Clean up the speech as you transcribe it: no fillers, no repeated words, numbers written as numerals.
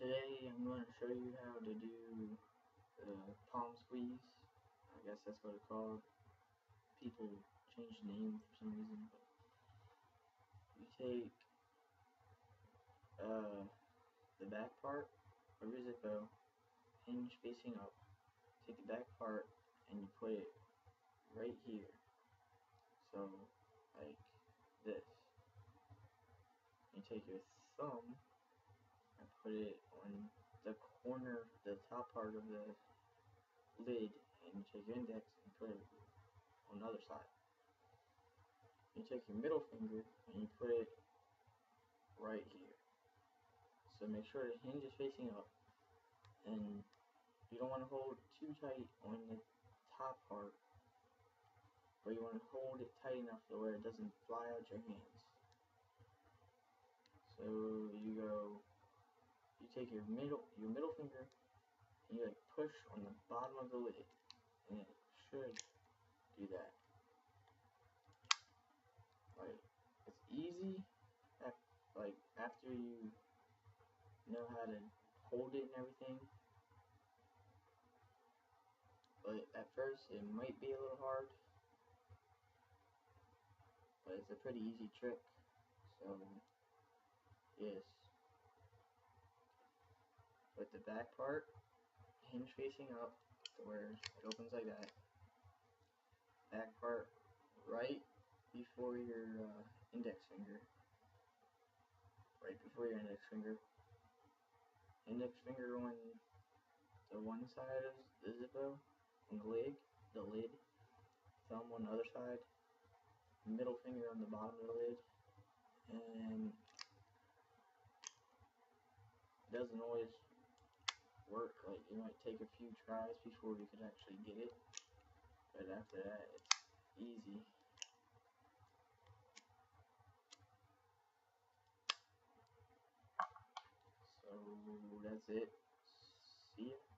Today I'm going to show you how to do the palm squeeze. I guess that's what it's called. People change the name for some reason, but you take the back part of your zippo, hinge facing up, take the back part and you put it right here. So like this. You take your thumb and put it on the corner, the top part of the lid, and you take your index and put it on the other side. You take your middle finger and you put it right here. So make sure the hinge is facing up, and you don't want to hold too tight on the top part, but you want to hold it tight enough to where it doesn't fly out your hands. So you take your middle finger and you like push on the bottom of the lid, and it should do that. Like, it's easy, like after you know how to hold it and everything, but at first it might be a little hard, but it's a pretty easy trick. So yes, with the back part hinge facing up to where it opens like that, back part right before your index finger, index finger on the one side of the zippo, on the lid, thumb on the other side, middle finger on the bottom of the lid, and it doesn't always work. Like, it might take a few tries before you could actually get it, but after that it's easy. So that's it. See ya.